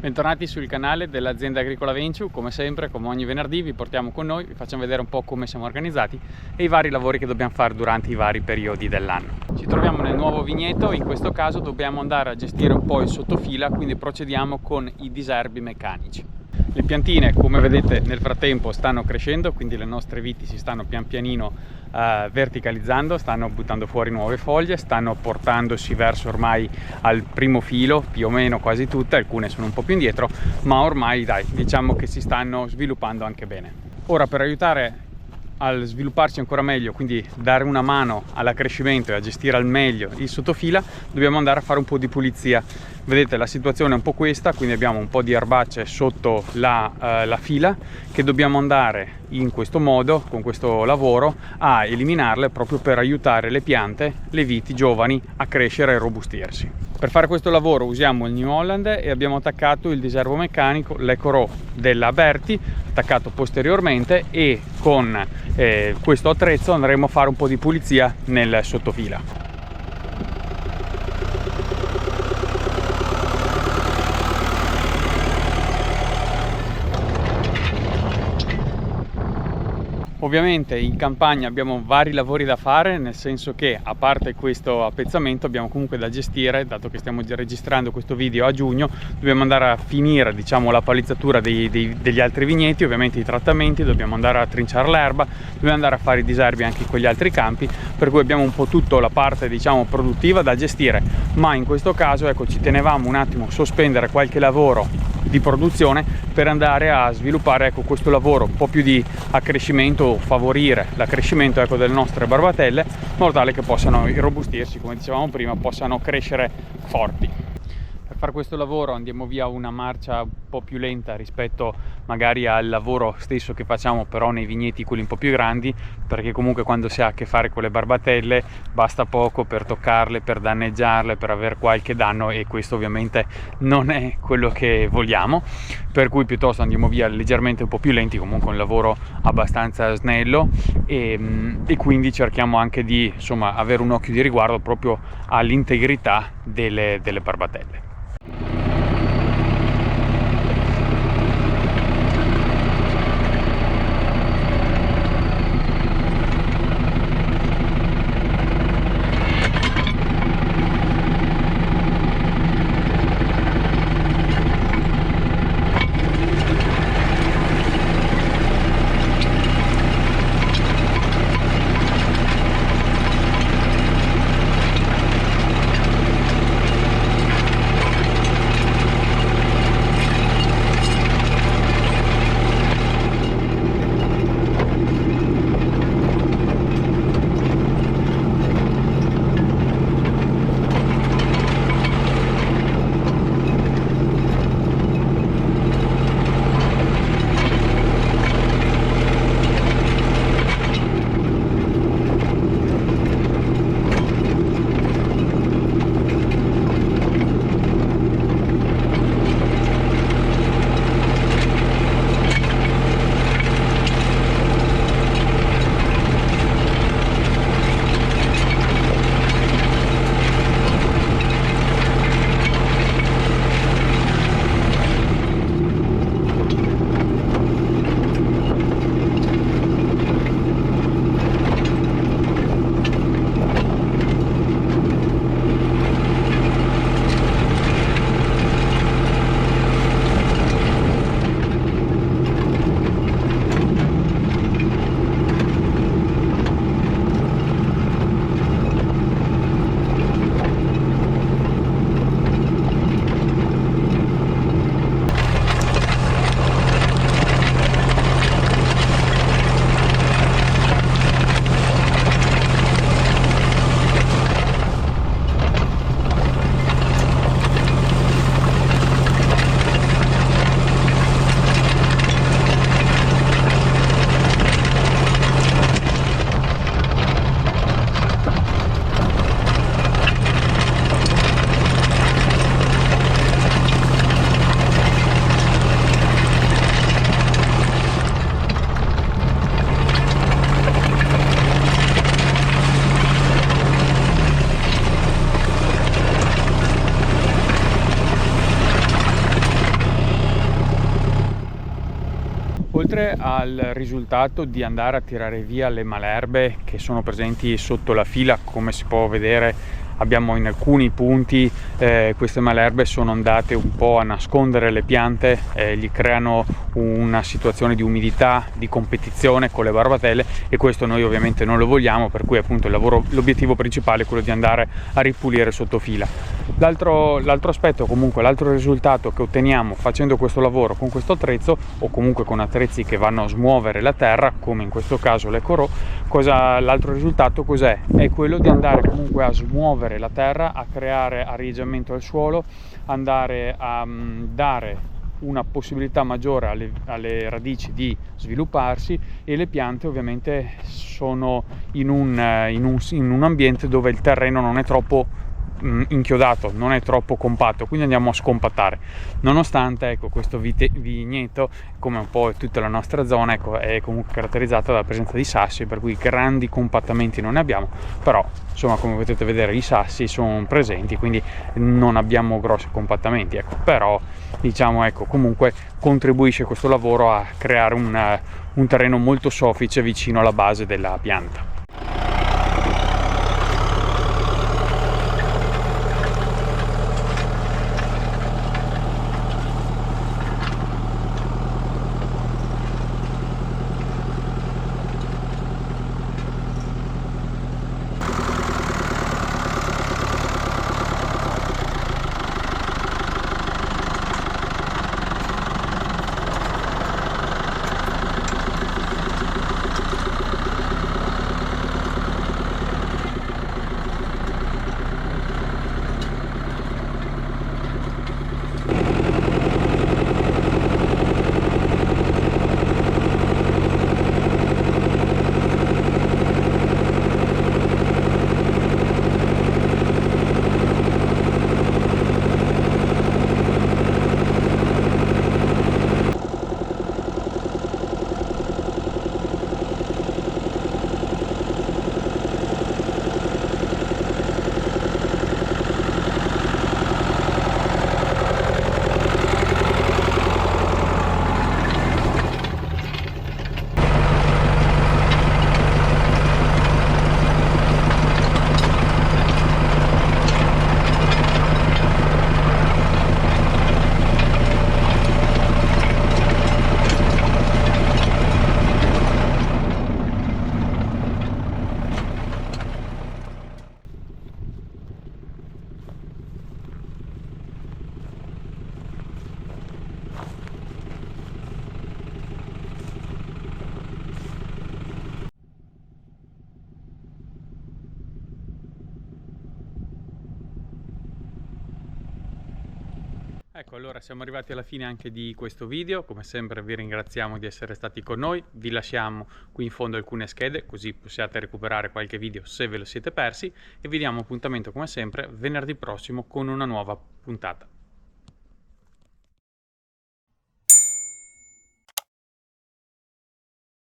Bentornati sul canale dell'azienda agricola Venture. Come sempre, come ogni venerdì, vi portiamo con noi, vi facciamo vedere un po' come siamo organizzati e i vari lavori che dobbiamo fare durante i vari periodi dell'anno. Ci troviamo nel nuovo vigneto, in questo caso dobbiamo andare a gestire un po' il sottofila, quindi procediamo con i diserbi meccanici. Le piantine, come vedete, nel frattempo stanno crescendo, quindi le nostre viti si stanno pian pianino verticalizzando, stanno buttando fuori nuove foglie, stanno portandosi verso ormai al primo filo, più o meno quasi tutte, alcune sono un po' più indietro, ma ormai diciamo che si stanno sviluppando anche bene. Ora, per aiutare a svilupparsi ancora meglio, quindi dare una mano all'accrescimento e a gestire al meglio il sottofila, dobbiamo andare a fare un po' di pulizia. Vedete, la situazione è un po' questa, quindi abbiamo un po' di erbacce sotto la fila che dobbiamo andare in questo modo, con questo lavoro, a eliminarle proprio per aiutare le piante, le viti giovani a crescere e robustirsi. Per fare questo lavoro usiamo il New Holland e abbiamo attaccato il diserbo meccanico, l'EcoRow della Berti, attaccato posteriormente, e con questo attrezzo andremo a fare un po' di pulizia nel sottofila. Ovviamente in campagna abbiamo vari lavori da fare, nel senso che, a parte questo appezzamento, abbiamo comunque da gestire, dato che stiamo registrando questo video a giugno, dobbiamo andare a finire, diciamo, la palizzatura degli altri vigneti, ovviamente i trattamenti, dobbiamo andare a trinciare l'erba, dobbiamo andare a fare i diserbi anche con gli altri campi, per cui abbiamo un po' tutta la parte, diciamo, produttiva da gestire, ma in questo caso, ecco, ci tenevamo un attimo a sospendere qualche lavoro di produzione per andare a sviluppare, ecco, questo lavoro un po' più di accrescimento, favorire l'accrescimento, ecco, delle nostre barbatelle, in modo tale che possano irrobustirsi, come dicevamo prima, possano crescere forti. Per fare questo lavoro andiamo via una marcia un po' più lenta rispetto magari al lavoro stesso che facciamo però nei vigneti quelli un po' più grandi, perché comunque quando si ha a che fare con le barbatelle basta poco per toccarle, per danneggiarle, per avere qualche danno, e questo ovviamente non è quello che vogliamo, per cui piuttosto andiamo via leggermente un po' più lenti, comunque un lavoro abbastanza snello, e quindi cerchiamo anche di, insomma, avere un occhio di riguardo proprio all'integrità delle barbatelle. Oltre al risultato di andare a tirare via le malerbe che sono presenti sotto la fila, come si può vedere abbiamo in alcuni punti queste malerbe sono andate un po' a nascondere le piante, gli creano una situazione di umidità, di competizione con le barbatelle, e questo noi ovviamente non lo vogliamo, per cui appunto l'obiettivo principale è quello di andare a ripulire sotto fila. L'altro aspetto, comunque l'altro risultato che otteniamo facendo questo lavoro con questo attrezzo, o comunque con attrezzi che vanno a smuovere la terra, come in questo caso l'EcoRow, l'altro risultato cos'è? È quello di andare comunque a smuovere la terra, a creare arieggiamento al suolo, andare a dare una possibilità maggiore alle radici di svilupparsi, e le piante ovviamente sono in un ambiente dove il terreno non è troppo inchiodato, non è troppo compatto, quindi andiamo a scompattare. Nonostante ecco, questo vigneto, come un po' tutta la nostra zona, ecco, è comunque caratterizzata dalla presenza di sassi, per cui grandi compattamenti non ne abbiamo, però insomma come potete vedere i sassi sono presenti, quindi non abbiamo grossi compattamenti, ecco. Però diciamo ecco, comunque contribuisce questo lavoro a creare un terreno molto soffice vicino alla base della pianta. Ecco, allora siamo arrivati alla fine anche di questo video. Come sempre vi ringraziamo di essere stati con noi, vi lasciamo qui in fondo alcune schede così possiate recuperare qualche video se ve lo siete persi, e vi diamo appuntamento come sempre venerdì prossimo con una nuova puntata.